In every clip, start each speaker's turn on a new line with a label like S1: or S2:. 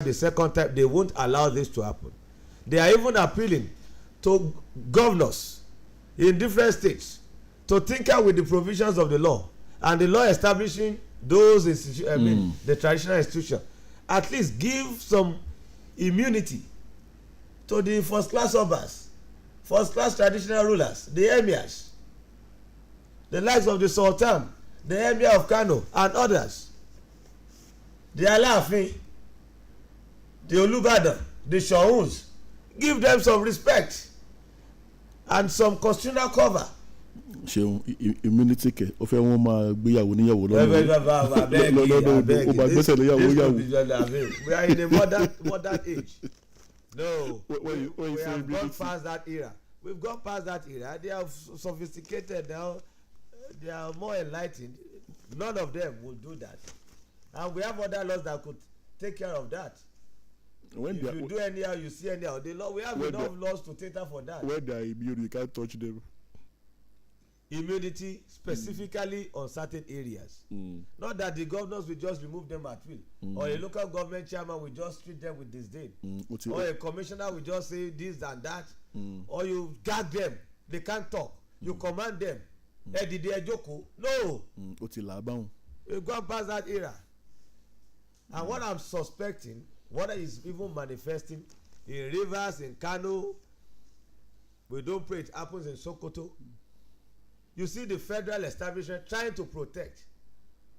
S1: the second time, they won't allow this to happen. They are even appealing to governors in different states to tinker with the provisions of the law and the law establishing those the traditional institution. At least give some immunity to the first class obas, first class traditional rulers, the emirs, the likes of the Sultan, the Emir of Kano and others, the Alaafin, the Olubadan, the Seuns. Give them some respect and some constitutional cover.
S2: Seun, immunity ke o fẹ́ wọn máa gbéyàwó níyàwó lọ́nà
S1: we are in a modern age. No, we have gone past that era. We've gone past that era. They are sophisticated now. They are more enlightened. None of them will do that, and we have other laws that could take care of that. If you do anyhow, you see anyhow. The law, we have enough laws to cater for that.
S2: When they are immune, you can't touch them.
S1: Immunity specifically on certain areas. Not that the governors will just remove them at will, or a local government chairman will just treat them with disdain, or a commissioner will just say this and that, or you gag them, they can't talk, you command them. No, we've gone past that era. And what I'm suspecting, what is even manifesting in Rivers, in Kano, we don't pray it happens in Sokoto. You see the federal establishment trying to protect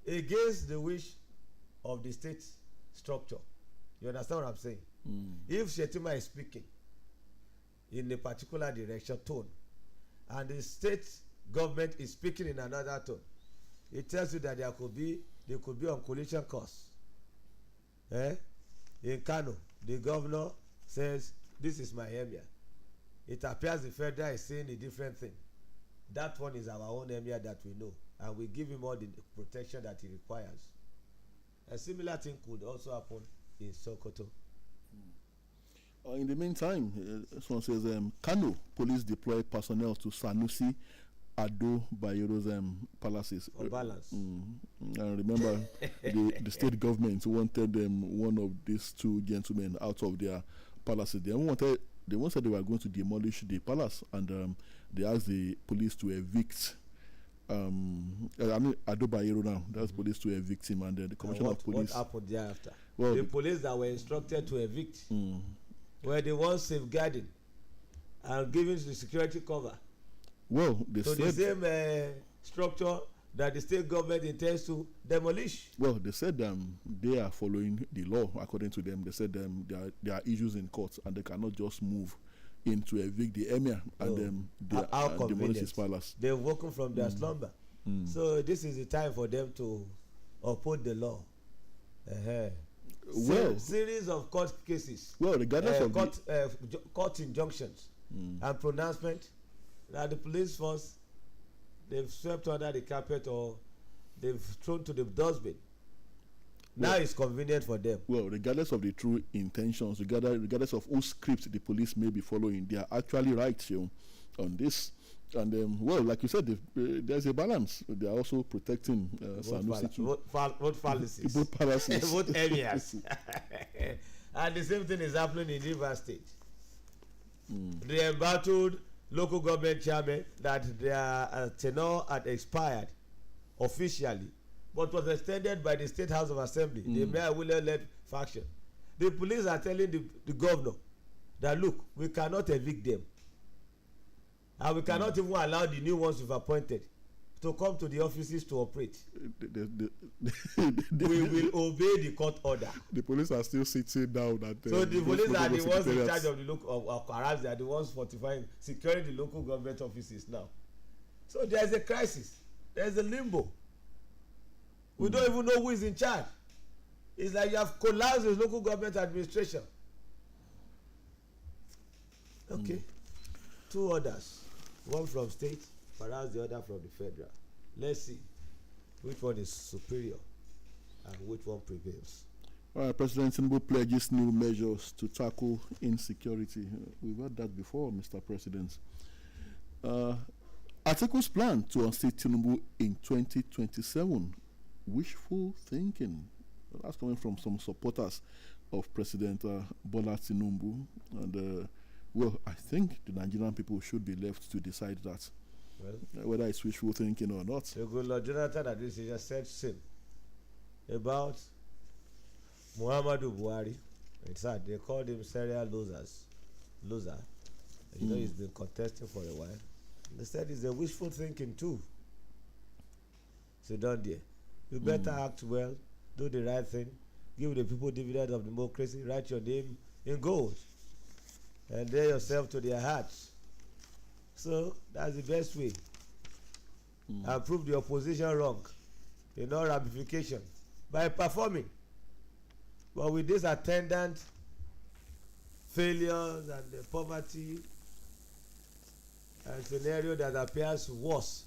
S1: against the wish of the state structure. You understand what I'm saying? If Shetima is speaking in a particular direction tone and the state government is speaking in another tone, it tells you that they could be on collision course. In Kano, the governor says, this is my emir. It appears the federal is saying a different thing. That one is our own emir that we know, and we give him all the protection that he requires. A similar thing could also happen in Sokoto.
S2: In the meantime, someone says Kano police deploy personnel to Sanusi Ado Bayero's palaces.
S1: For balance.
S2: And remember, the state government wanted one of these two gentlemen out of their palaces. They once said they were going to demolish the palace, and they asked the police to evict. Ado Bayero now. That's police to evict him, and the commissioner of police.
S1: What happened thereafter? Well, the police that were instructed to evict were the ones safeguarding and giving the security cover.
S2: Well, they
S1: said the same structure that the state government intends to demolish.
S2: Well, they said they are following the law. According to them, they said there are issues in court and they cannot just move in to evict the emir and demolish his palace.
S1: They've woken from their slumber. So this is the time for them to uphold the law. Well, series of court cases.
S2: Well, regardless of
S1: court injunctions and pronouncement that the police force, they've swept under the carpet or they've thrown to the dustbin. Now it's convenient for them.
S2: Well, regardless of the true intentions, regardless of whose script the police may be following, they are actually right on this. And well, like you said, there's a balance. They are also protecting Sanusi too.
S1: Both palaces.
S2: Both palaces.
S1: Both areas. And the same thing is happening in Rivers State. The embattled local government chairman that their tenure had expired officially, but was extended by the State House of Assembly, the Mayor William-led faction. The police are telling the governor that, look, we cannot evict them. And we cannot even allow the new ones we've appointed to come to the offices to operate. We will obey the court order.
S2: The police are still sitting down.
S1: So the police are the ones in charge of the local, perhaps they are the ones fortifying, securing the local government offices now. So there is a crisis. There is a limbo. We don't even know who is in charge. It's like you have collapsed the local government administration. Okay. Two orders. One from state, perhaps the other from the federal. Let's see which one is superior and which one prevails.
S2: All right, President Tinubu pledges new measures to tackle insecurity. We've heard that before, Mr. President. Atiku's plan to unseat Tinubu in 2027. Wishful thinking. That's coming from some supporters of President Bola Tinubu. And well, I think the Nigerian people should be left to decide that, whether it's wishful thinking or not.
S1: The good Lord Jonathan at this just said same about Muhammadu Buhari. It's sad, they called him serial loser. You know, he's been contesting for a while. They said it's a wishful thinking too. So don't dare. You better act well, do the right thing, give the people dividend of democracy, write your name in gold, and dare yourself to their hearts. So that's the best way. And prove the opposition wrong in all ramification by performing. But with this attendant failures and the poverty and scenario that appears worse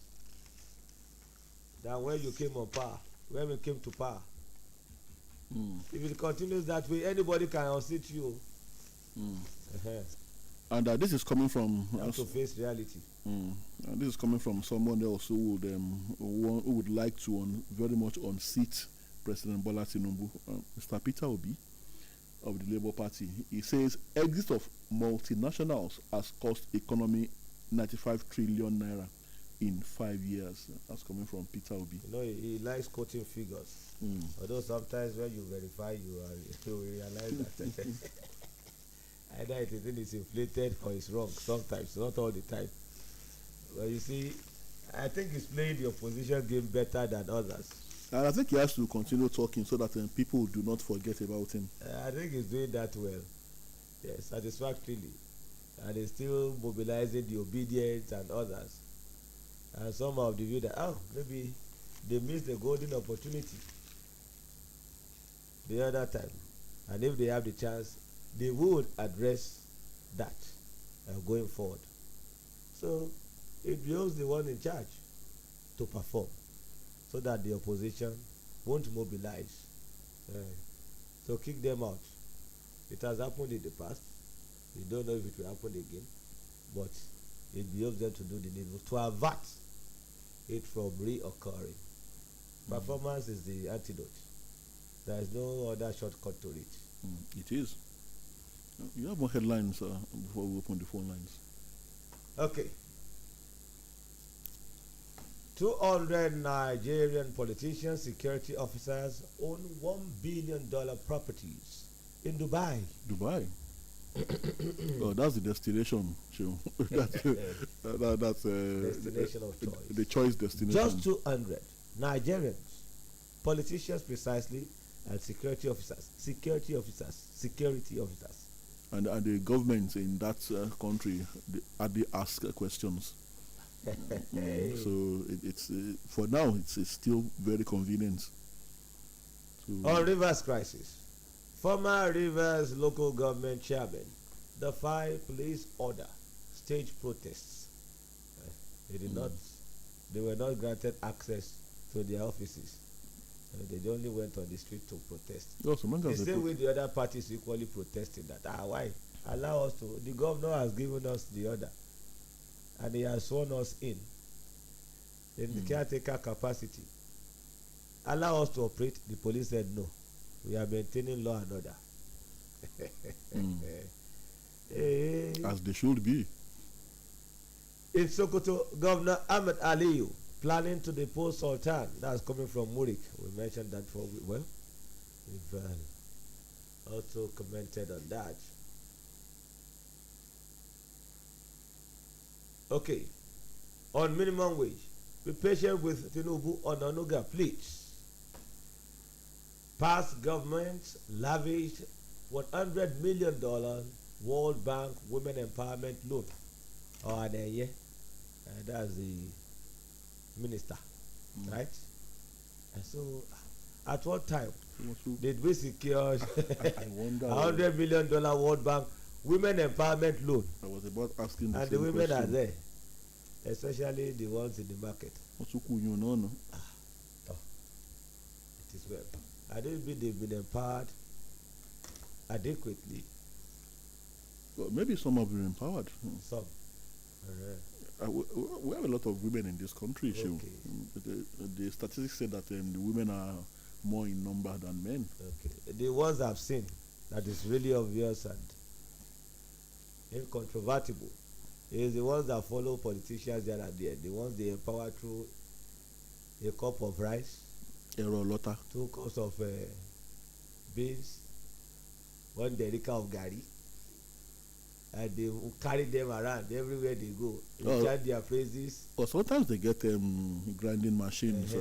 S1: than when you came on power, when we came to power. If it continues that way, anybody can unseat you.
S2: And this is coming from
S1: you have to face reality.
S2: And this is coming from someone else who would like to very much unseat President Bola Tinubu, Mr. Peter Obi of the Labour Party. He says exit of multinationals has cost economy 95 trillion naira in 5 years. That's coming from Peter Obi.
S1: You know, he likes quoting figures. Although sometimes when you verify, you realize that either it is inflated or it's wrong. Sometimes, not all the time. But you see, I think he's playing the opposition game better than others.
S2: And I think he has to continue talking so that people do not forget about him.
S1: I think he's doing that well. Yes, satisfactorily. And he's still mobilizing the obedient and others. And some of the view that, maybe they missed the golden opportunity the other time. And if they have the chance, they would address that going forward. So it behoves the one in charge to perform so that the opposition won't mobilize. So kick them out. It has happened in the past. We don't know if it will happen again. But it behoves them to do the needful to avert it from reoccurring. Performance is the antidote. There is no other shortcut to it.
S2: It is. You have more headlines before we open the phone lines.
S1: Okay. 200 Nigerian politicians, security officers own $1 billion properties in Dubai.
S2: Dubai? Oh, that's the destination, Seun. That's
S1: destination of choice.
S2: The choice destination.
S1: Just 200 Nigerians, politicians precisely, and security officers.
S2: And the governments in that country, they ask questions. So it's for now it's still very convenient.
S1: On Rivers crisis, former Rivers local government chairman defied police order, staged protests. They were not granted access to their offices. They only went on the street to protest. The same way the other parties equally protesting that. Why? Allow us to. The governor has given us the order, and he has sworn us in the caretaker capacity. Allow us to operate. The police said no. We are maintaining law and order.
S2: As they should be.
S1: In Sokoto, Governor Ahmed Aliyu planning to depose Sultan. That's coming from Murik. We mentioned that before. We've also commented on that. Okay. On minimum wage, be patient with Tinubu on Onuga, please. Past governments lavished $100 million World Bank Women Empowerment Loan. Ande, that's the minister, right? And so, at what time did we secure $100 million World Bank Women Empowerment Loan?
S2: I was about asking
S1: and the women question. Are there, especially the ones in the market.
S2: It
S1: is well. I don't think they've been empowered adequately.
S2: Well, maybe some have been empowered.
S1: Some.
S2: We have a lot of women in this country.
S1: Okay.
S2: The statistics say that the women are more in number than men.
S1: Okay. The ones I've seen that is really obvious and incontrovertible is the ones that follow politicians here and there, the ones they empower through a cup of rice, 2 cups of beans, 1 derica of gari, and they carry them around everywhere they go. They chant their praises.
S2: Or sometimes they get grinding machines,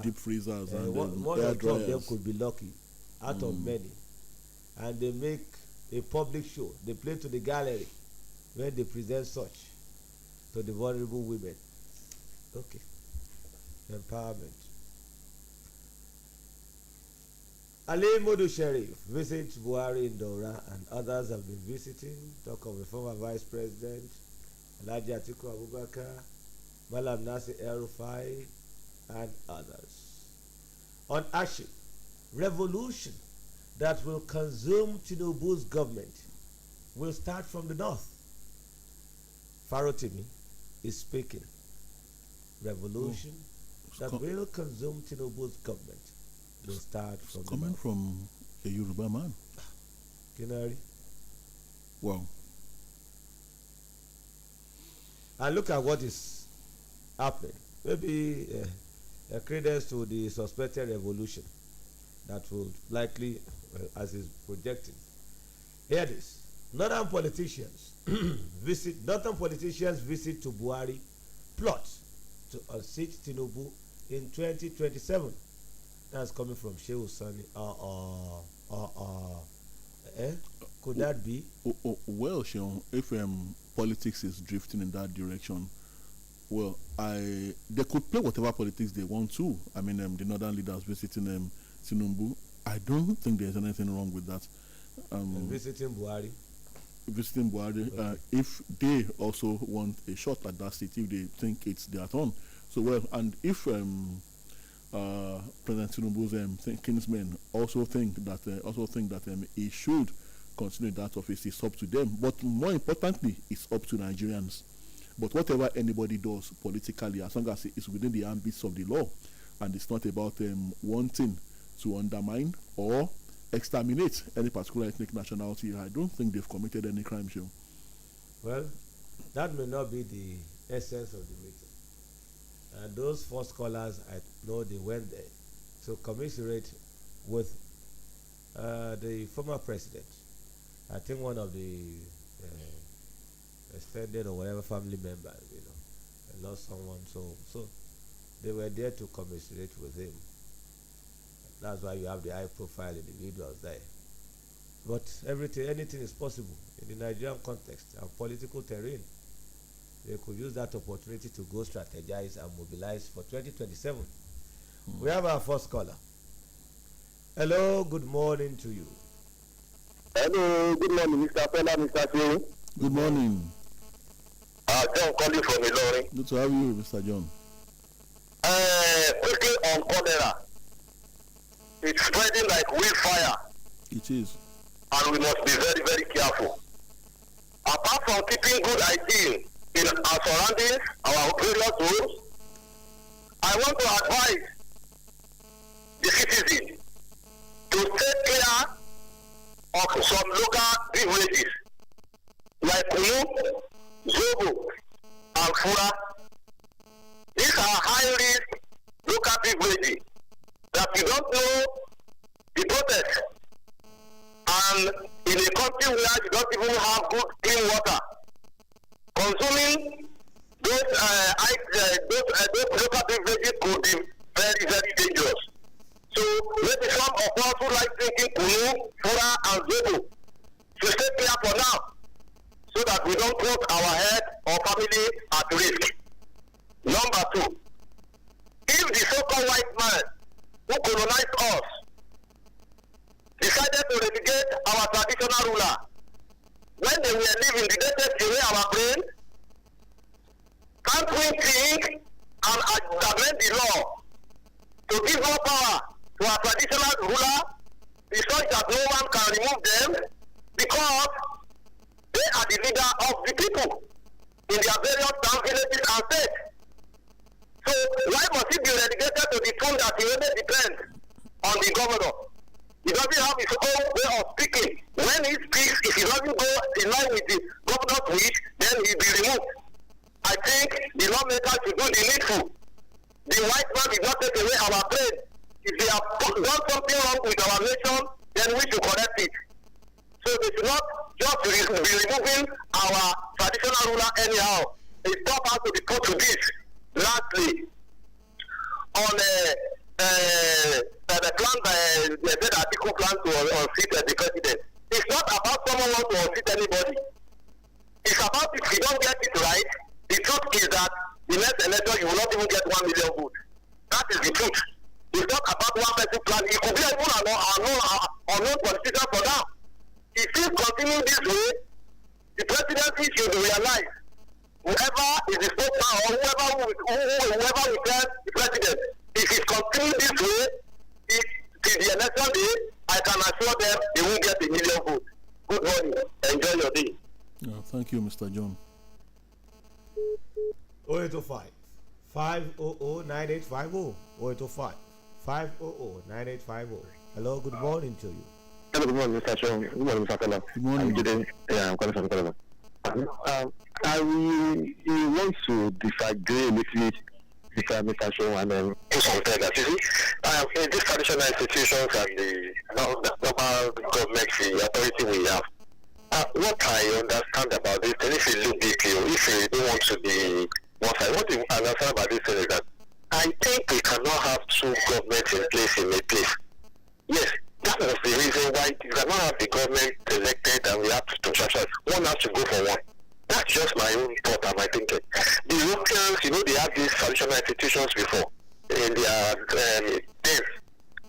S2: deep freezers, and
S1: one or two of them could be lucky out of many, and they make a public show. They play to the gallery when they present such to the vulnerable women. Okay, empowerment. Ali Modu Sheriff visits Buhari in Dora, and others have been visiting. Talk of the former Vice President Alhaji Atiku Abubakar, Malam Nasir El-Rufai, and others. On action, revolution that will consume Tinubu's government will start from the north. Farotimi is speaking. Revolution that will consume Tinubu's government will start from the north.
S2: Coming from a Yoruba man.
S1: Kinari.
S2: Wow.
S1: And look at what is happening. Maybe a credence to the suspected revolution that will likely, as is projecting. Hear this. Northern politicians visit to Buhari plot to unseat Tinubu in 2027. That's coming from Shehu Sani. Could that be?
S2: Well, Seun, if politics is drifting in that direction, well, they could play whatever politics they want to. I mean, the northern leaders visiting Tinubu. I don't think there's anything wrong with that.
S1: Visiting Buhari.
S2: Okay. If they also want a shot at that seat, if they think it's their turn. So, well, and if President Tinubu's kinsmen also think that he should continue that office, it's up to them. But more importantly, it's up to Nigerians. But whatever anybody does politically, as long as it's within the ambits of the law, and it's not about wanting to undermine or exterminate any particular ethnic nationality, I don't think they've committed any crime, Seun.
S1: Well, that may not be the essence of the meeting. And those 4 scholars, I know they went there to commiserate with the former president. I think one of the extended or whatever family members, lost someone. So they were there to commiserate with him. That's why you have the high-profile individuals there. But anything is possible in the Nigerian context and political terrain. They could use that opportunity to go strategize and mobilize for 2027. We have our first caller. Hello, good morning to you.
S3: Hello, good morning, Mr. Tola, Mr. Seun.
S2: Good morning.
S3: John calling from Ilorin.
S2: Good to have you, Mr. John.
S3: Quickly on cholera. It's spreading like wildfire.
S2: It is.
S3: And we must be very, very careful. Apart from keeping good hygiene in our surroundings, our various homes, I want to advise the citizens to take care of some local beverages like Kunu, Zobo, and Fura. These are high-risk local beverages that you don't know the process. And in a country where you don't even have good clean water, consuming those local beverages could be very, very dangerous. So maybe some of us who like drinking Kunu, Fura, and Zobo should stay clear for now, so that we don't put our head or family at risk. Number 2, if the so-called white man who colonized us decided to relegate our traditional ruler when they were living the latest away our brain, can't we think and amend the law to give more power to our traditional ruler, such that no one can remove them, because they are the leader of the people in their various town, villages, and states. So why must it be relegated to the tune that he only depends on the governor? He doesn't have his own way of speaking. When he speaks, if he doesn't go in line with the governor's wish, then he'll be removed. I think the lawmakers should do the needful. The white man did not take away our brain. If they have done something wrong with our nation, then we should correct it. So they should not just be removing our traditional ruler anyhow. A stop has to be put to this. Lastly, on the plan by the article plan to unseat the president, it's not about someone wants to unseat anybody. It's about if you don't get it right, the truth is that the next election you will not even get 1 million votes. That is the truth. It's not about one person plan. It could be even unknown politician for now. If he's continuing this way, the presidency should realize whoever is the spokesman or whoever will tell the president, if he's continuing this way, till the election day, I can assure them they will get 1 million votes. Good morning. Enjoy your day.
S2: Yeah, thank you, Mr. John.
S1: 0805 500 9850 0805 500 Hello, good morning to you.
S3: Hello, good morning, Mr. Seun. Good morning, Mr. Tola.
S2: Good morning.
S3: I'm calling from Tola. I want to disagree with Mr. Seun and do something that in these traditional institutions and the normal government, the authority we have. What I understand about this, and if you look deeply, if you don't want to be one side, what you understand about this thing is that I think we cannot have two governments in place in a place. Yes, that was the reason why we cannot have the government elected and we have to choose. One has to go for one. That's just my own thought and my thinking. The Europeans, they had these traditional institutions before in their days,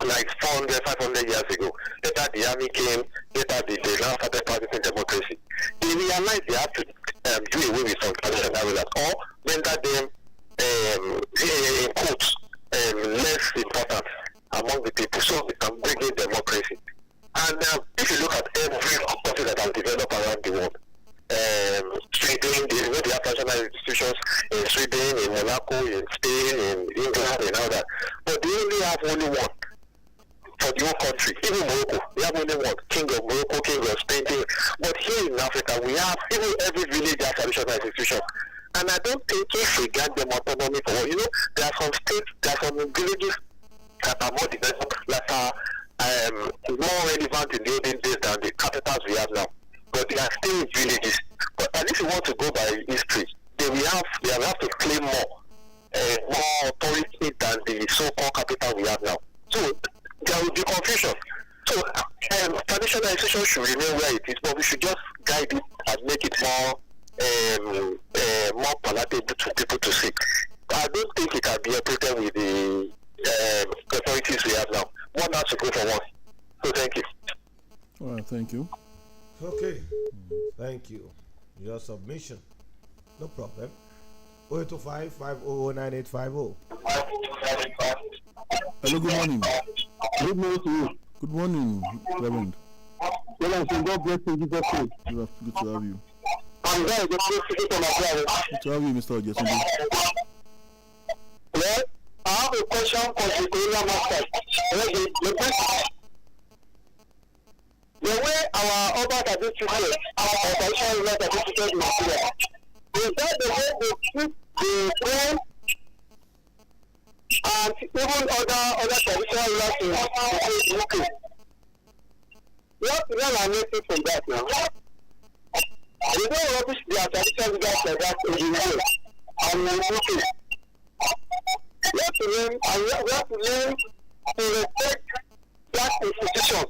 S3: like 400, 500 years ago. Later the army came, later they now started practicing democracy. They realized they have to do away with some traditional rulers or render them, in quotes, less important among the people so we can bring in democracy. And if you look at every country that has developed around the world, Sweden, they have national institutions in Sweden, in Monaco, in Spain, in England, and all that. But they only have only one for the whole country. Even Morocco, they have only one, King of Morocco, King of Spain. But here in Africa, we have even every village has traditional institutions. And I don't think if we grant them autonomy for what, there are some states, there are some villages that are more developed, that are more relevant in the olden days than the capitals we have now. But they are still villages. But at least you want to go by history, they will have to claim more authority than the so-called capital we have now. So there will be confusion. So traditional institutions should remain where it is, but we should just guide it and make it more palatable to people to see. I don't think it can be operated with the authorities we have now. One has to go for one. So thank you.
S2: All right, thank you.
S1: Okay, thank you. Your submission, no problem. 0825 500 9850.
S2: Hello, good morning.
S3: Good morning to you.
S2: Good morning, Reverend.
S3: Well, I'm saying God bless you, Jesus Christ.
S2: Good to have you.
S3: I'm very good to
S2: Good to have you, Mr. Ojesunde.
S3: Well, I have a question for the Corona Master. The way our others are being treated, our traditional rulers are being treated in Nigeria, is that the way they treat the Queen and even other traditional rulers in the UK? What learn our message from that now? They don't rubbish their traditional leaders like that in the UK and in the UK. We have to learn to respect that institution.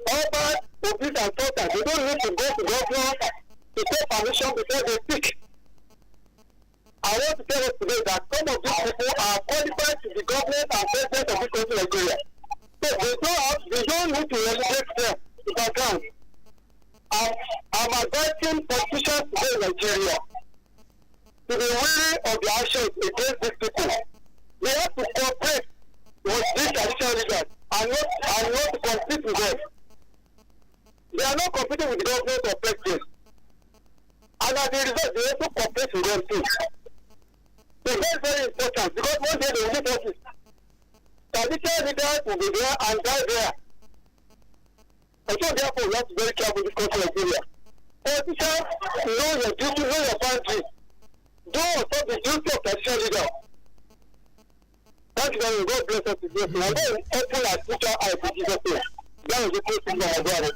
S3: Over office and sultans, they don't need to go to government to take permission before they speak. I want to tell us today that some of these people are qualified to be government and president of this country, Nigeria. So they don't need to relegate them to background. I'm advising politicians today in Nigeria to be wary of their actions against these people. They have to cooperate with these traditional leaders and not to compete with them. They are not competing with the government or president. And as a result, they also compete with them too. So that's very important because one day they will need office. Traditional leaders will be there and die there. And so therefore, we have to be very careful in this country of Nigeria. Politicians, know your duty, know your boundaries. Don't stop the duty of traditional leader. Thank you very much. God bless us today. And then open our future eyes in Jesus' name. That was the first thing I was.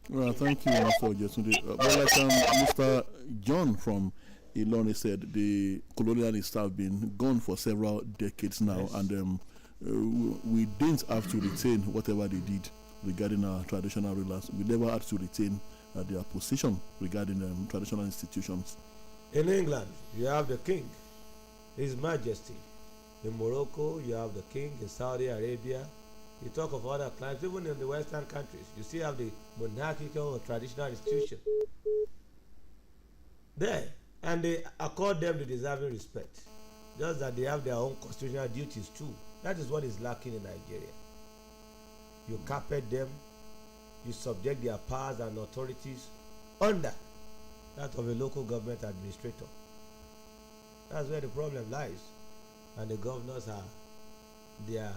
S2: Well, thank you, Mr. Ojetunde. Well, like Mr. John from Iloni said, the colonialists have been gone for several decades now, yes. And we didn't have to retain whatever they did regarding our traditional rulers. We never had to retain their position regarding traditional institutions.
S1: In England, you have the king, His Majesty. In Morocco, you have the king. In Saudi Arabia, you talk of other climes, even in the Western countries, you still have the monarchical or traditional institution there, and they accord them the deserving respect. Just that they have their own constitutional duties too. That is what is lacking in Nigeria. You carpet them, you subject their powers and authorities under that of a local government administrator. That's where the problem lies. And the governors are their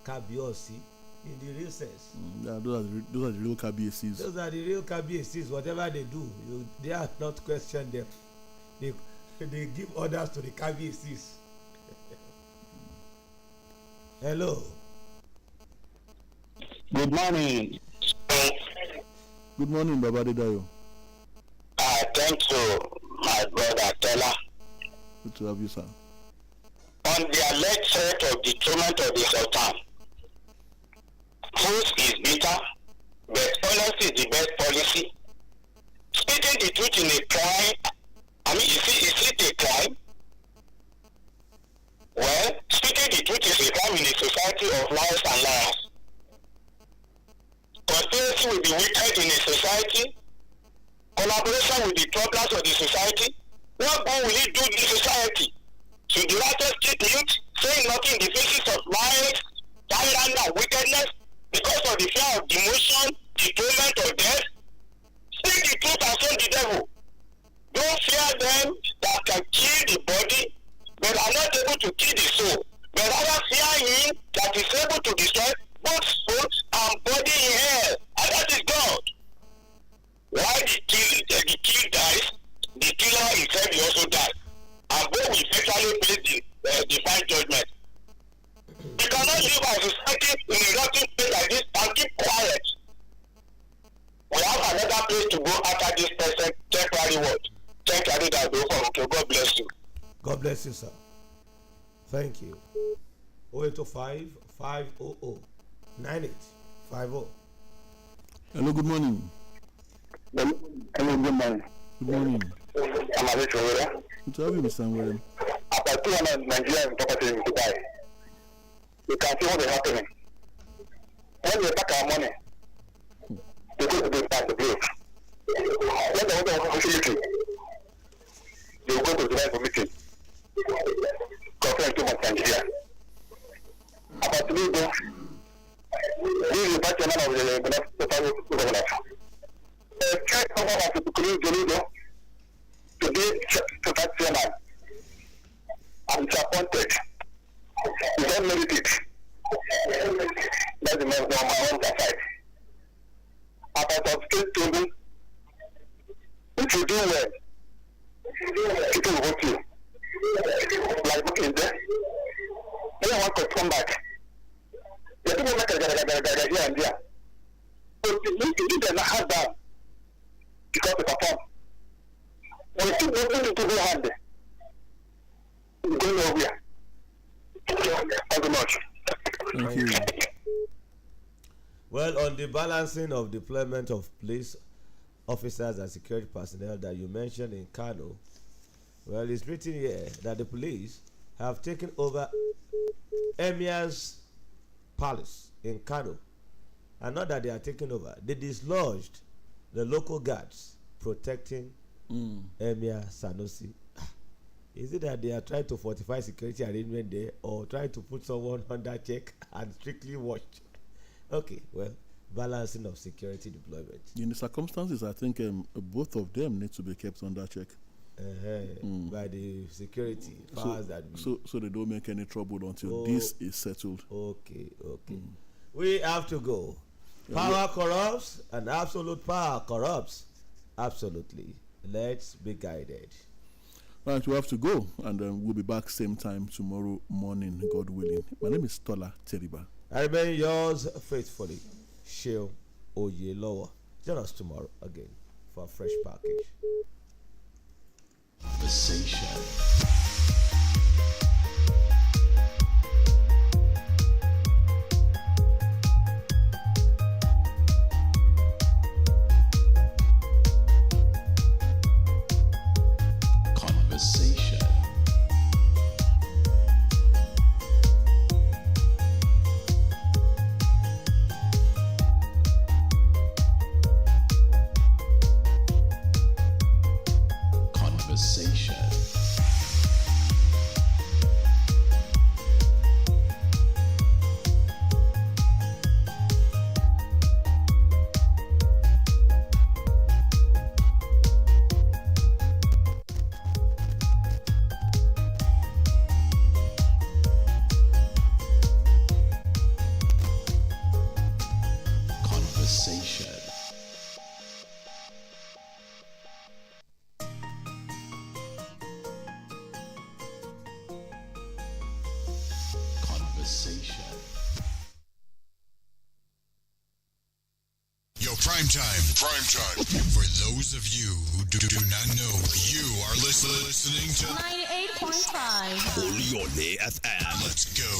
S1: KBOC in the real sense.
S2: Those are the real KBACs.
S1: Those are the real KBACs. Whatever they do, they are not question them. They give orders to the KBACs. Hello.
S3: Good morning.
S2: Good morning, Baba Dedayo.
S3: Thank you, my brother Tola.
S2: Good to have you, sir.
S3: On the alleged threat of detriment of the Sultan, truth is bitter, but honesty is the best policy. Speaking the truth in a crime, is it a crime? Well, speaking the truth is a crime in a society of liars and liars. Conspiracy will be wicked in a society. Collaboration with the troublers of the society. What good will it do in the society? Should the righteous keep mute, saying nothing in the faces of lies, tyrant and wickedness, because of the fear of demotion, dethronement, or death? Speak the truth and shame the devil. Don't fear them that can kill the body, but are not able to kill the soul. But rather fear him that is able to destroy both soul and body in hell, and that is God. Why the kill dies, the killer himself will also die. And both will eventually face the divine judgment. We cannot live as a society in a rotten place like this and keep quiet. We have another place to go after this present temporary word. Temporary that go for. Okay, God bless you.
S1: God bless you, sir. Thank you. 0805 500 9850.
S2: Hello, good morning.
S3: Hello, good morning.
S2: Good morning.
S3: I'm a rich over.
S2: Good to have you, Mr. William.
S3: About 200 Nigerian property in Dubai. You can see what is happening. When you pack our money, they go to the bank to pay. When they want to have a facility, they go to the bank for meeting. Conference to Nigeria. About 3 days, this is the vice chairman of the governor. Try someone as to clean Jolido to be vice chairman. I'm disappointed. You don't merit it. That's the most my own side. About our state table, if you do well, people will vote you. Like looking there, anyone could come back. The people make a here and there. So you need them hard down because they perform. When you keep moving into the hand, it's going nowhere. Thank you very much.
S2: Thank you.
S1: Well, on the balancing of deployment of police officers and security personnel that you mentioned in Kano, well, it's written here that the police have taken over Emir's palace in Kano. And not that they are taking over, they dislodged the local guards protecting Emir Sanusi. Is it that they are trying to fortify security arrangement there, or trying to put someone under check and strictly watch? Okay, well, balancing of security deployment.
S2: In the circumstances, I think both of them need to be kept under check.
S1: by the security powers that we.
S2: So they don't make any trouble until this is settled.
S1: Okay. We have to go. Power corrupts and absolute power corrupts. Absolutely. Let's be guided.
S2: Right, we have to go, and we'll be back same time tomorrow morning, God willing. My name is Tola Teriba.
S1: I remain yours faithfully, Seun Oyelowo. Join us tomorrow again for a fresh package.
S4: Conversation.
S5: Prime time. For those of you who do not know, you are listening to
S6: 98.5
S5: Oriole FM. Let's go.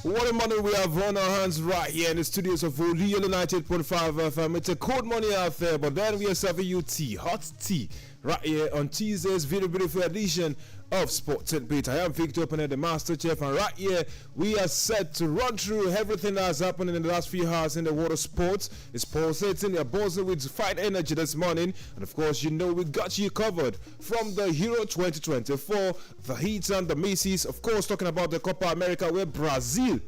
S7: What a morning we have on our hands right here in the studios of Real 98.5 FM. It's a cold morning out there, but then we are serving you tea, hot tea, right here on Tuesday's very beautiful edition of Sports and Beat. I am Victor Opener, the Master Chef, and right here we are set to run through everything that's happened in the last few hours in the world of sports. It's pulsating, you're buzzing with fine energy this morning, and of course, you know we got you covered from the Euro 2024, the Heat and the Macy's. Of course, talking about the Copa America where Brazil,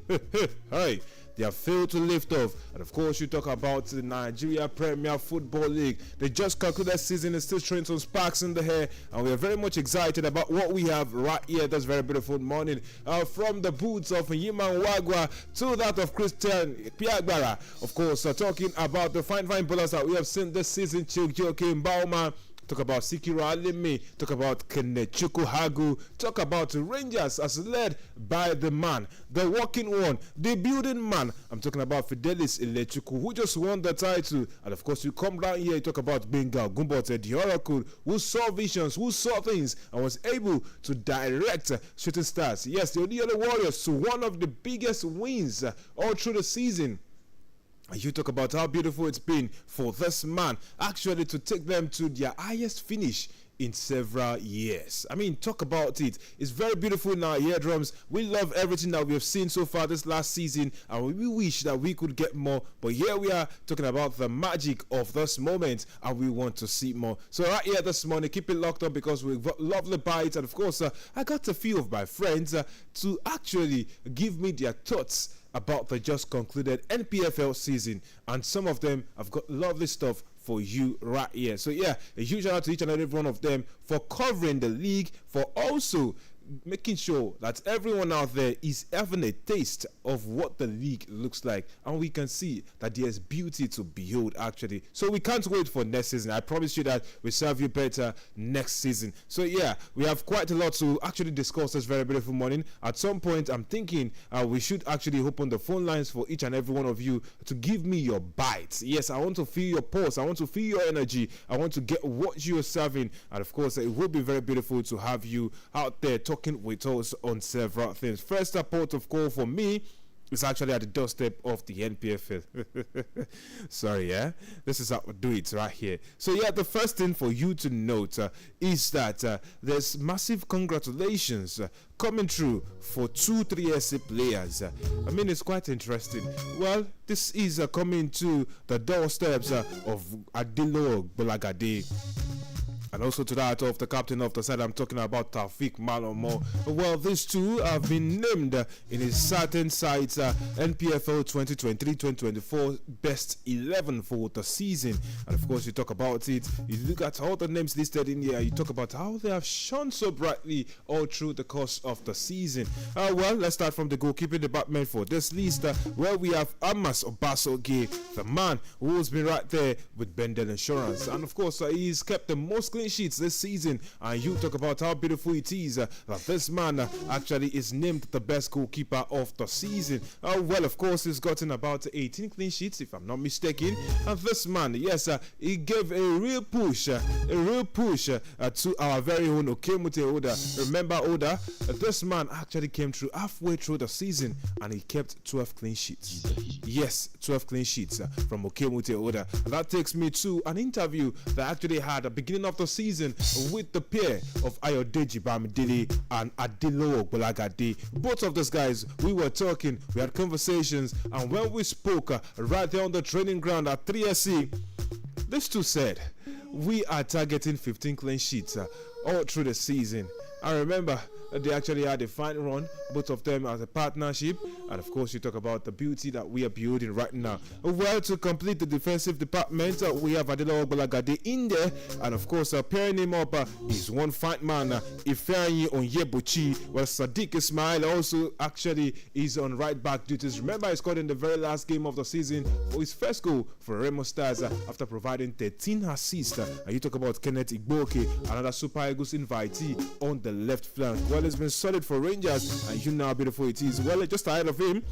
S7: hey, they have failed to lift off. And of course, you talk about the Nigeria Premier Football League. They just concluded season and still throwing some sparks in the hair. And we are very much excited about what we have right here this very beautiful morning. From the boots of Yiman Wagwa to that of Christian Piagbara. Of course, talking about the fine bowlers that we have seen this season. Chioke Mbauman. Talk about Sikira Alimi, talk about Kenechukwu Hagu, talk about Rangers as led by the man, the working one, the building man. I'm talking about Fidelis Ilechukwu, who just won the title. And of course, you come down here, you talk about Bengal Gumbote, the Oracle, who saw visions, who saw things, and was able to direct Shooting Stars. Yes, the Odiole Warriors to one of the biggest wins all through the season. And you talk about how beautiful it's been for this man actually to take them to their highest finish in several years. I mean, talk about it. It's very beautiful in our eardrums. We love everything that we have seen so far this last season, and we wish that we could get more. But here we are talking about the magic of this moment, and we want to see more. So right here this morning, keep it locked up because we've got lovely bites. And of course, I got a few of my friends to actually give me their thoughts about the just concluded NPFL season, and some of them have got lovely stuff for you right here. So yeah, a huge shout out to each and every one of them for covering the league, for also making sure that everyone out there is having a taste of what the league looks like, and we can see that there's beauty to behold actually. So we can't wait for next season. I promise you that we serve you better next season. So yeah, we have quite a lot to actually discuss this very beautiful morning. At some point I'm thinking we should actually open the phone lines for each and every one of you to give me your bites. Yes, I want to feel your pulse, I want to feel your energy, I want to get what you're serving, and of course it will be very beautiful to have you out there talking with us on several things. First port of call for me is actually at the doorstep of the NPFL. Sorry, yeah? This is how we do it right here. So yeah, the first thing for you to note is that there's massive congratulations coming through for 3SC players. I mean, it's quite interesting. Well, this is coming to the doorsteps of Adilo Bolagade, and also to that of the captain of the side. I'm talking about Taufik Malomo. Well, these two have been named in a certain side's NPFL 2023-2024 best 11 for the season. And of course, you talk about it, you look at all the names listed in here, you talk about how they have shone so brightly all through the course of the season. Well, let's start from the goalkeeping department for this list, where we have Amas Obasoge, the man who's been right there with Bendel Insurance. And of course, he's kept the most clean sheets this season, and you talk about how beautiful it is that this man actually is named the best goalkeeper of the season. Well, of course, he's gotten about 18 clean sheets, if I'm not mistaken. And this man, yes, he gave a real push to our very own Okemute Oda. Remember Oda? This man actually came through halfway through the season, and he kept 12 clean sheets. Yes, 12 clean sheets from Okemute Oda. And that takes me to an interview that I actually had at the beginning of the season with the pair of Ayodeji Bamidele and Adilo Bolagade. Both of those guys, we were talking, we had conversations, and when we spoke right there on the training ground at 3SC, these two said, we are targeting 15 clean sheets all through the season. I remember they actually had a fine run, both of them as a partnership, and of course you talk about the beauty that we are building right now. Well, to complete the defensive department, we have Adilo Bolagade in there, and of course pairing him up is one fine man, Ifeanyi Onyebuchi. Well, Sadiq Ismail also actually is on right back duties. Remember, he scored in the very last game of the season for his first goal for Remo Stars after providing 13 assists. And you talk about Kenneth Igboke, another Super Eagles invitee on the left flank. Well, it's been solid for Rangers, and you know how beautiful it is. Well, just ahead of him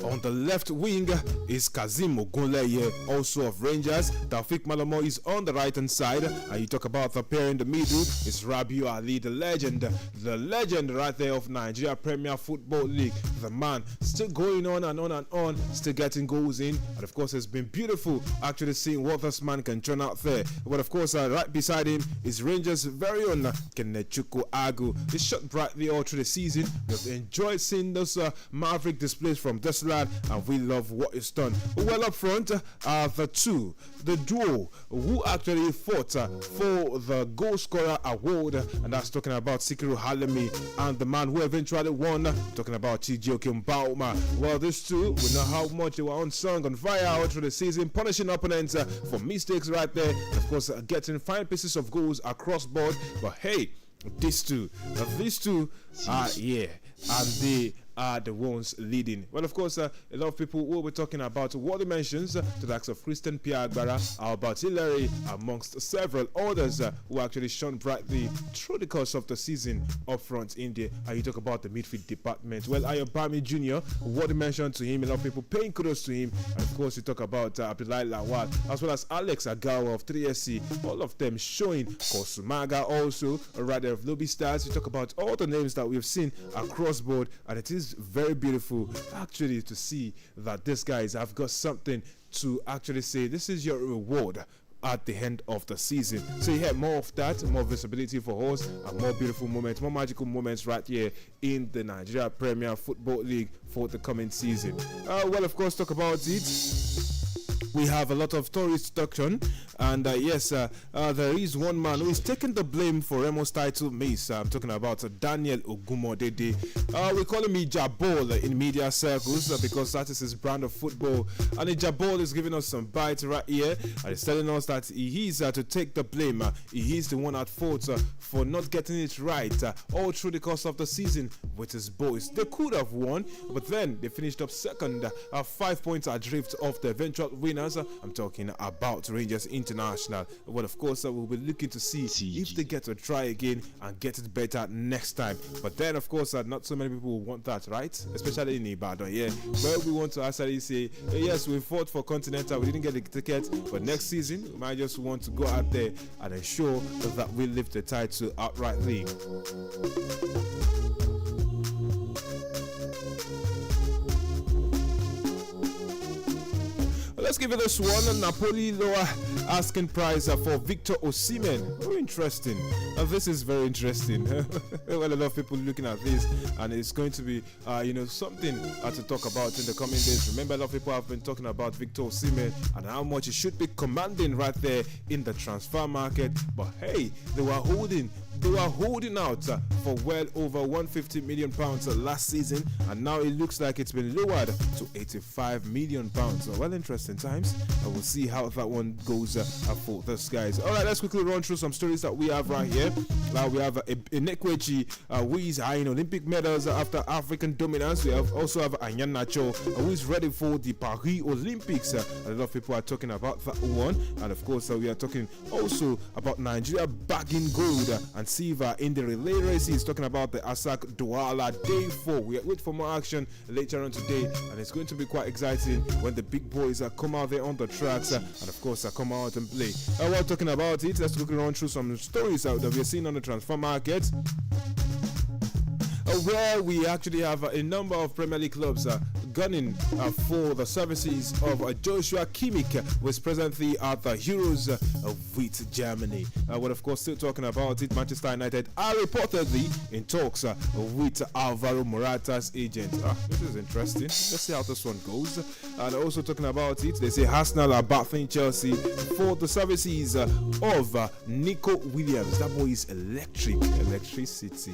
S7: on the left wing is Kazim Ogunleye, also of Rangers. Taufik Malomo is on the right hand side, and you talk about the pair in the middle is Rabiu Ali, the legend right there of Nigeria Premier Football League. The man still going on and on and on, still getting goals in, and of course it's been beautiful actually seeing what this man can turn out there. But of course right beside him is Rangers' very own Kenechukwu Agu. He shot brightly all through the season. We've enjoyed seeing those maverick displays from this lad, and we love what is done. Well, up front are the duo who actually fought for the goal scorer award, and that's talking about Sikiru Halemi and the man who eventually won, talking about Chijioke Mbauma. Well, these two, we know how much they were unsung on fire all through the season, punishing opponents for mistakes right there, and of course getting fine pieces of goals across board. But hey, these two are and they are the ones leading. Well, of course, a lot of people will be talking about what he mentions to the likes of Christian Piagbara, Albert Hillary, amongst several others who actually shone brightly through the course of the season up front in there. And you talk about the midfield department. Well, Ayobami Jr., what he mentioned to him, a lot of people paying kudos to him. And of course, you talk about Abdullahi Lawal, as well as Alex Agawa of 3SC, all of them showing. Kosumaga also, right there of Lobby Stars. You talk about all the names that we've seen across board, and it is very beautiful actually to see that these guys have got something to actually say this is your reward at the end of the season. So you have more of that, more visibility for us, and more beautiful moments, more magical moments right here in the Nigeria Premier Football League for the coming season. Well, of course, talk about it. we have a lot of stories to touch on. And yes, there is one man who is taking the blame for Remo's title miss. I'm talking about Daniel Ogumodede. We call him Ijabol in media circles because that is his brand of football. And Ijabol is giving us some bites right here. And he's telling us that he is to take the blame. He is the one at fault for not getting it right all through the course of the season with his boys. They could have won, but then they finished up second, 5 points adrift of the eventual winners. I'm talking about Rangers International. Well, of course, we'll be looking to see if they get to try again and get it better next time. But then, of course, not so many people will want that, right? Especially in Ibadan, yeah. Where we want to actually say, yes, we fought for Continental, we didn't get the ticket, but next season, we might just want to go out there and ensure that we lift the title outrightly. Let's give it this one. Napoli lower asking price for Victor Osimhen. Very interesting. This is very interesting. Well, a lot of people looking at this, and it's going to be, something to talk about in the coming days. Remember, a lot of people have been talking about Victor Osimhen and how much he should be commanding right there in the transfer market. But hey, they were holding out for well over £150 million last season, and now it looks like it's been lowered to £85 million. Well, interesting times. We'll see how that one goes for this, guys. All right, let's quickly run through some stories that we have right here. We have Enekwechi, who is high in Olympic medals after African dominance. We also have Anyan Nacho, who is ready for the Paris Olympics. A lot of people are talking about that one, and of course, we are talking also about Nigeria bagging gold and silver in the relay race. He's talking about the Asak Douala Day 4. We wait for more action later on today, and it's going to be quite exciting when the big boys come out there on the tracks and of course come out and play. While talking about it, let's quickly run through some stories that we're seeing on the transfer market, where we actually have a number of Premier League clubs gunning for the services of Joshua Kimmich, who is presently at the Euros with Germany. We're of course still talking about it. Manchester United are reportedly in talks with Alvaro Morata's agent. This is interesting. Let's see how this one goes. And also talking about it, they say Arsenal are battling Chelsea for the services of Nico Williams. That boy is electricity.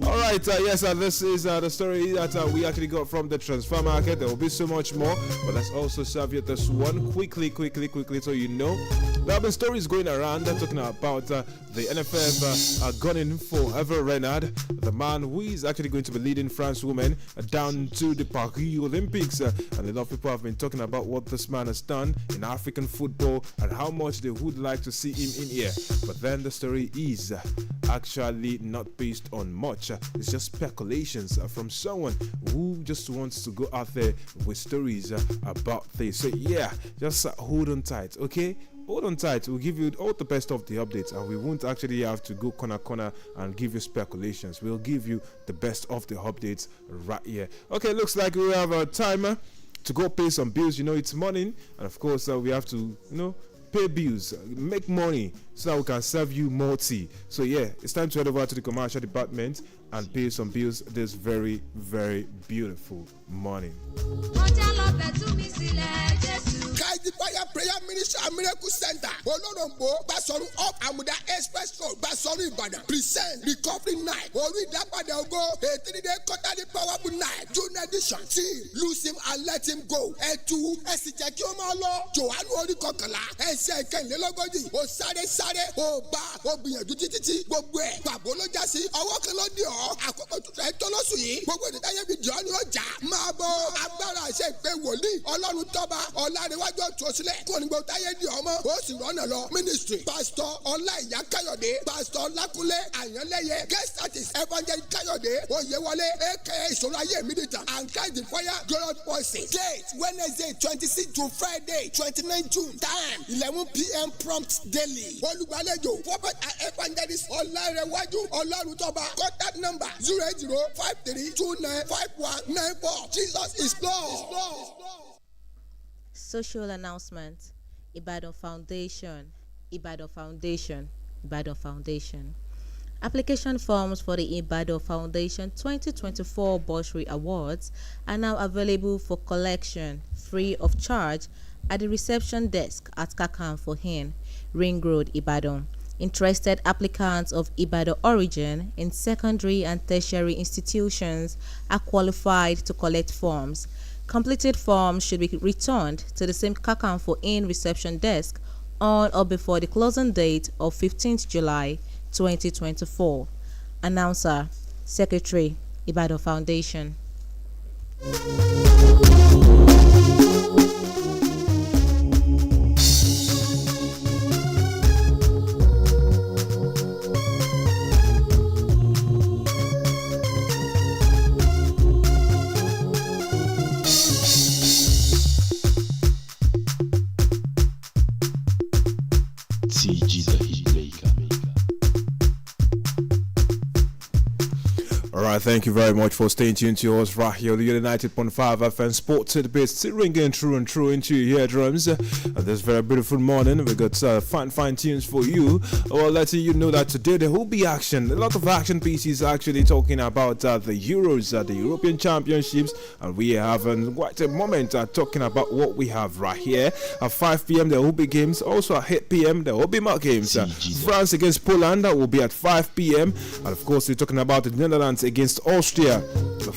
S7: All right, yes, this is the story that we actually got from the transfer market. There will be so much more, but let's also serve you this one quickly, so you know. There have been stories going around talking about the NFF gunning for Hervé Renard, the man who is actually going to be leading France women down to the Paris Olympics. And a lot of people have been talking about what this man has done in African football and how much they would like to see him in here. But then the story is actually not based on much. It's just speculations from someone who just wants to go out there with stories about this. So yeah, just hold on tight, okay? Hold on tight. We'll give you all the best of the updates, and we won't actually have to go corner and give you speculations. We'll give you the best of the updates right here. Okay, looks like we have a timer to go pay some bills. You know, it's morning, and of course we have to, pay bills, make money, so that we can serve you more tea. So yeah, it's time to head over to the commercial department and pay some bills this very, very beautiful morning.
S4: Kaidi Fire Prayer Ministry and Miracle Center, Olorombo, Basoru up Amuda Express Road, Basoru Ibadan. Present Recovery Night. Ori Dapada Ogo, a 3-day quarterly powerful night. June edition. See, lose him and let him go. Etu, Esiteki Omalo, Joanu Ori Kokala, Ese Kenlelogoji, O Sare, O Ba, O Biyanju Titi, Gbogbo, Babolo Jasi, Owo Kelodio, Akoko Tutu Etolosu yi, Gbogbo Ìdáyé bí jọ ni ó jà. Máa bọ̀ agbára àṣẹ ìpè wòlíì Ọlọ́run tọ́ba Ọlárẹ̀wájú ọ̀túnṣílẹ̀ kò ní gbogbo táyé di ọmọ ó sì rọ́nà lọ. Ministry Pastor Ọláìyá Káyọ̀dé, Pastor Lákúnlé Àyànlẹ́yẹ, Guest Artist Evangelist Káyọ̀dé, Oyèwọlé aka Ìṣòro Ayé Mídìtà and Kaidi Fire Glorious Voices. Date Wednesday 26 to Friday 29 June. Time 11 p.m. prompt daily. Olùgbàlejò Prophet Evangelist Ọlárẹ̀wájú Ọlọ́run tọ́ba. Contact number 08053295194. Jesus is Lord.
S6: Social announcement. Ibadan Foundation. Application forms for the Ibadan Foundation 2024 Bursary Awards are now available for collection free of charge at the reception desk at Kakan for Hin, Ring Road, Ibadan. Interested applicants of Ibadan origin in secondary and tertiary institutions are qualified to collect forms. Completed forms should be returned to the same Kakan for Inn reception desk on or before the closing date of 15th July 2024. Announcer, Secretary, Ibadan Foundation.
S7: Alright, thank you very much for staying tuned to us right here on the United 90.5 FM Sports Tidbits, still ringing true and true into your eardrums. This very beautiful morning, we got fine tunes for you. Well, letting you know that today there will be action, a lot of action pieces actually talking about the Euros, the European Championships, and we have quite a moment talking about what we have right here. At 5 p.m. there will be games, also at 8 p.m. there will be more games. France against Poland will be at 5 p.m. and of course we're talking about the Netherlands against Austria.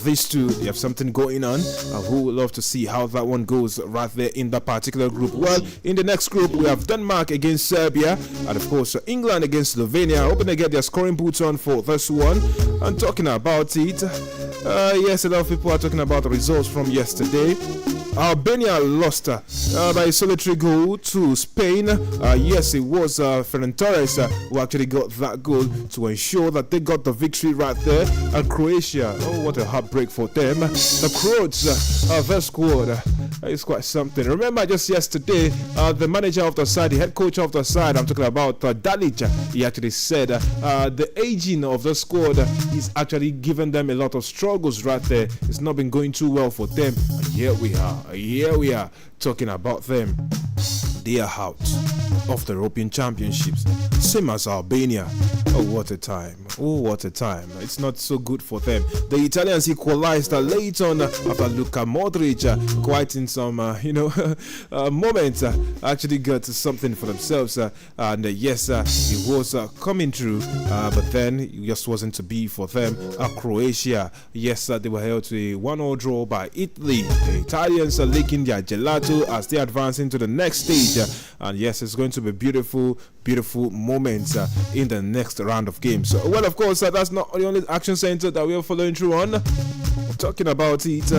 S7: These two, they have something going on. Who would love to see how that one goes right there in that particular group? Well, in the next group, we have Denmark against Serbia, and of course, England against Slovenia. Hoping they get their scoring boots on for this one. And talking about it, yes, a lot of people are talking about the results from yesterday. Albania lost by a solitary goal to Spain. Yes, it was Ferran Torres who actually got that goal to ensure that they got the victory right there. And Croatia, oh, what a heartbreak for them. The Croats, their squad is quite something. Remember just yesterday, the manager of the side, the head coach of the side, I'm talking about Dalic, he actually said the aging of the squad is actually giving them a lot of struggles right there. It's not been going too well for them. And here we are talking about them. They are out of the European Championships, same as Albania. Oh, what a time. Oh, what a time. It's not so good for them. The Italians equalized late on after Luka Modric, quite in some, moments, actually got something for themselves. And yes, it was coming through, but then it just wasn't to be for them. Croatia, yes, they were held to a 1-0 draw by Italy. The Italians are licking their gelato as they advance into the next stage. And yes, it's going to be beautiful moments in the next round of games. Well, of course, that's not the only action center that we are following through on. Talking about it,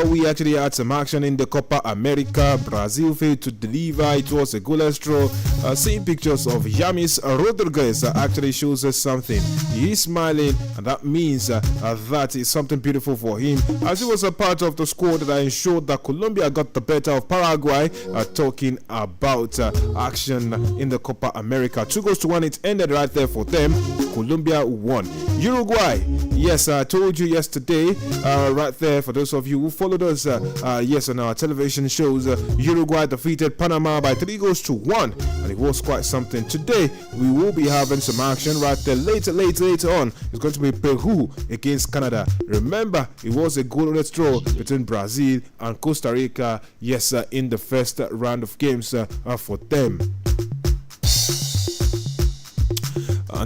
S7: we actually had some action in the Copa America. Brazil failed to deliver. It was a goalless draw. Seeing pictures of James Rodriguez actually shows us something. He is smiling, and that means that is something beautiful for him, as he was a part of the squad that ensured that Colombia got the better of Paraguay. Talking about action in the Copa America, 2-1 it ended right there for them. Colombia won. Uruguay, yes, I told you yesterday, right there for those of you who followed us, yes, on our television shows, Uruguay defeated Panama by 3-1, and it was quite something. Today we will be having some action right there later on. It's going to be Peru against Canada. Remember, it was a goalless draw between Brazil and Costa Rica, yes, in the first round of games for them.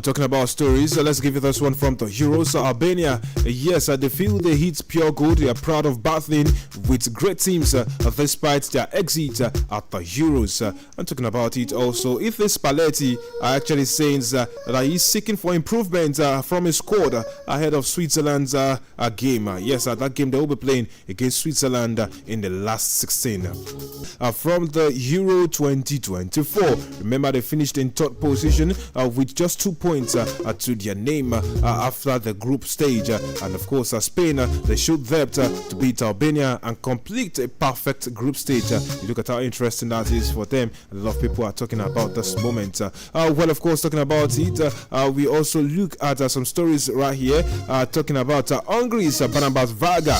S7: Talking about stories, let's give you this one from the Euros. Albania, yes, they feel they hit pure gold. They are proud of battling with great teams despite their exit at the Euros. I'm talking about it also. If this Spalletti are actually saying that he's seeking for improvement from his squad ahead of Switzerland's game. Yes, that game they will be playing against Switzerland in the last 16. From the Euro 2024, remember they finished in third position with just 2 points to their name after the group stage, and of course Spain they showed depth to beat Albania and complete a perfect group stage. You look at how interesting that is for them. A lot of people are talking about this moment. Well, of course, talking about it, we also look at some stories right here talking about Hungary's Barnabas Varga.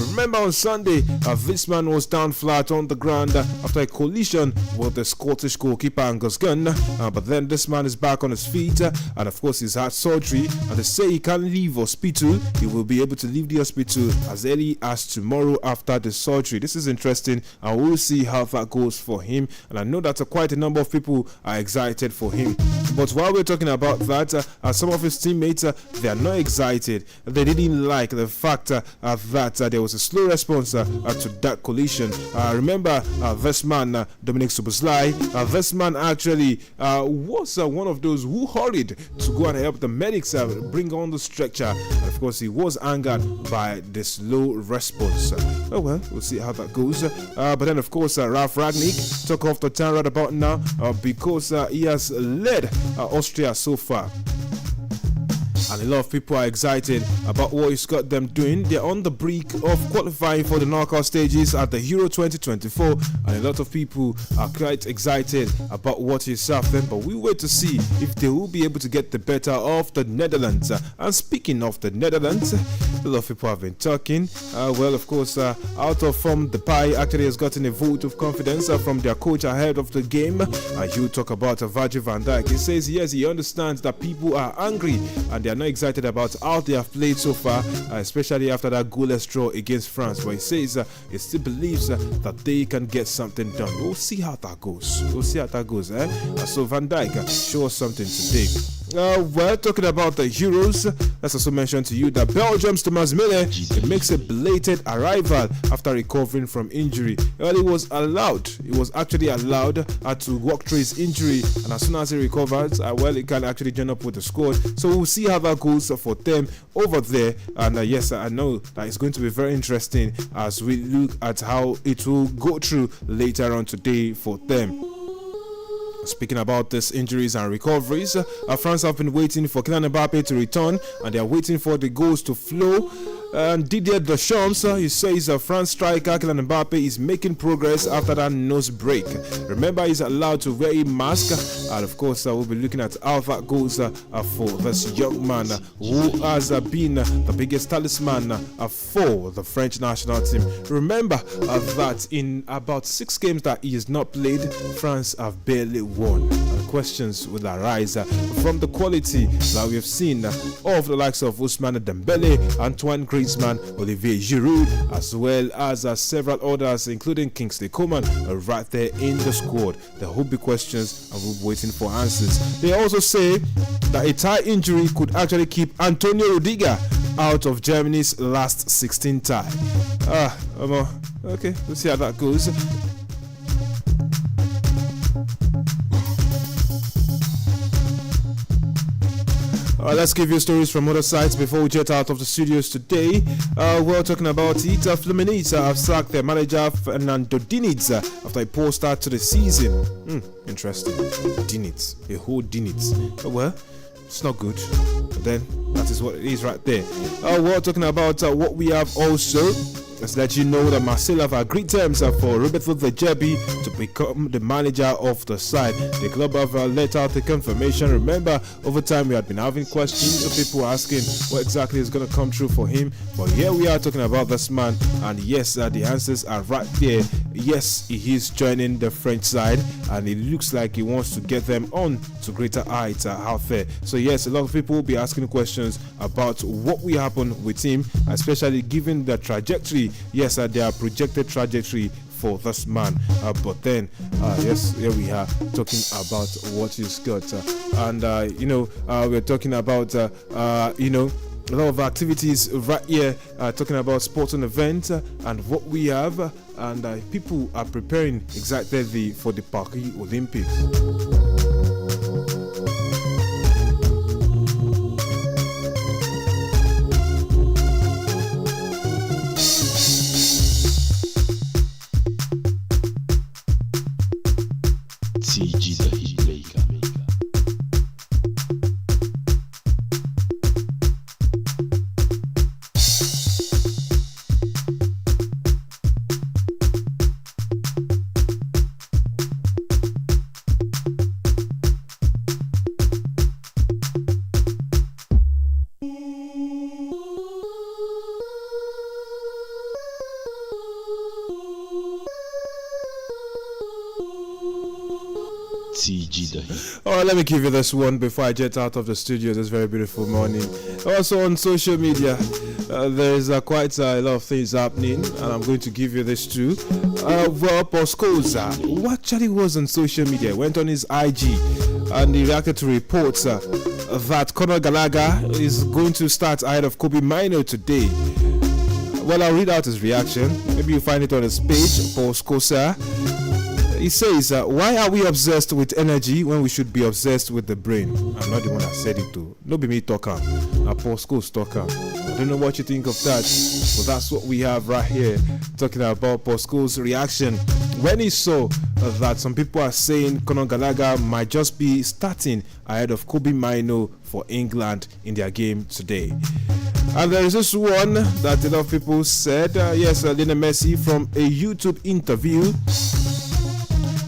S7: Remember on Sunday, this man was down flat on the ground after a collision with the Scottish goalkeeper Angus Gunn, but then this man is back on his feet and of course he's had surgery, and they say he can't leave hospital. He will be able to leave the hospital as early as tomorrow after the surgery. This is interesting, and we'll see how that goes for him, and I know that quite a number of people are excited for him. But while we're talking about that, some of his teammates, they are not excited. They didn't like the fact that there was a slow response to that collision. Remember this man, Dominic Soboslai, this man actually was one of those who hurried to go and help the medics bring on the stretcher, and of course he was angered by the slow response. Oh well, we'll see how that goes. But then of course Ralf Rangnick took off the town right about now because he has led Austria so far. And a lot of people are excited about what he's got them doing. They're on the brink of qualifying for the knockout stages at the Euro 2024, and a lot of people are quite excited about what he's happening. But we wait to see if they will be able to get the better of the Netherlands. And speaking of the Netherlands, a lot of people have been talking. Well, of course, out of from the pie actually has gotten a vote of confidence from their coach ahead of the game. You talk about Virgil van Dijk. He says yes, he understands that people are angry and they are not excited about how they have played so far, especially after that goalless draw against France. But he says he still believes that they can get something done. We'll see how that goes. So Van Dijk show us something today. Well, talking about the Euros, let's also mention to you that Belgium's Thomas Müller makes a belated arrival after recovering from injury. Well, he was actually allowed to walk through his injury, and as soon as he recovers, well, he can actually join up with the squad. So we'll see how that goes for them over there. And yes, I know that it's going to be very interesting as we look at how it will go through later on today for them. Speaking about these injuries and recoveries, France have been waiting for Kylian Mbappe to return, and they are waiting for the goals to flow. And Didier Deschamps, he says France striker Kylian Mbappe is making progress after that nose break. Remember, he's allowed to wear a mask, and of course we'll be looking at how that goes for this young man who has been the biggest talisman for the French national team. Remember that in about 6 games that he has not played, France have barely won. And questions will arise from the quality that we have seen of the likes of Ousmane Dembele, Antoine Griezmann, Olivier Giroud, as well as several others, including Kingsley Coman, right there in the squad. There will be questions and we'll be waiting for answers. They also say that a thigh injury could actually keep Antonio Rudiger out of Germany's last 16 tie. Okay, we'll see how that goes. Let's give you stories from other sites before we jet out of the studios today. We're talking about it. Fluminense have sacked their manager Fernando Diniz after a poor start to the season. Interesting. Diniz. A whole Diniz. Well, it's not good. But then, that is what it is right there. We're talking about what we have also. Let's let you know that Marseille have agreed terms for Roberto De Zerbi to become the manager of the side. The club have let out the confirmation. Remember, over time we had been having questions of people asking what exactly is going to come true for him. But here we are talking about this man, and yes, the answers are right there. Yes, he is joining the French side, and it looks like he wants to get them on to greater heights out there. So yes, a lot of people will be asking questions about what will happen with him, especially given the trajectory. Yes, their projected trajectory for this man. But then, yes, here we are talking about what he's got. We're talking about, a lot of activities right here, talking about sporting events and what we have. And people are preparing exactly for the Paris Olympics. All right, let me give you this one before I jet out of the studio this very beautiful morning. Also on social media, there is quite a lot of things happening, and I'm going to give you this too. Well, Poscosa, who actually was on social media, went on his IG and he reacted to reports that Conor Gallagher is going to start ahead of Kobe Mino today. Well, I'll read out his reaction. Maybe you find it on his page, Poscosa. He says, why are we obsessed with energy when we should be obsessed with the brain? I'm not the one that said it though. No be me talker. A Posco's talker. I don't know what you think of that, but that's what we have right here, talking about Posco's reaction when he saw that some people are saying Conor Gallagher might just be starting ahead of Kobe Mino for England in their game today. And there is this one that a lot of people said, yes, Lionel Messi from a YouTube interview.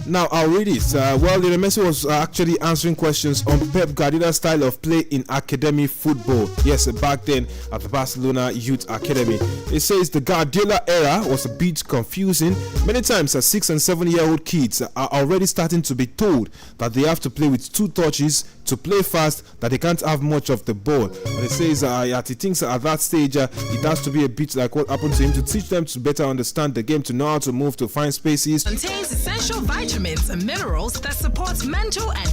S7: Now, I'll read it. Well, Lionel Messi was actually answering questions on Pep Guardiola's style of play in academy football. Yes, back then at the Barcelona Youth Academy. It says the Guardiola era was a bit confusing. Many times, 6 and 7 year old kids are already starting to be told that they have to play with 2 touches to play fast, that they can't have much of the ball. And it says he thinks at that stage it has to be a bit like what happened to him, to teach them to better understand the game, to know how to move, to find spaces.
S8: Contains essential vitamins and minerals that support mental and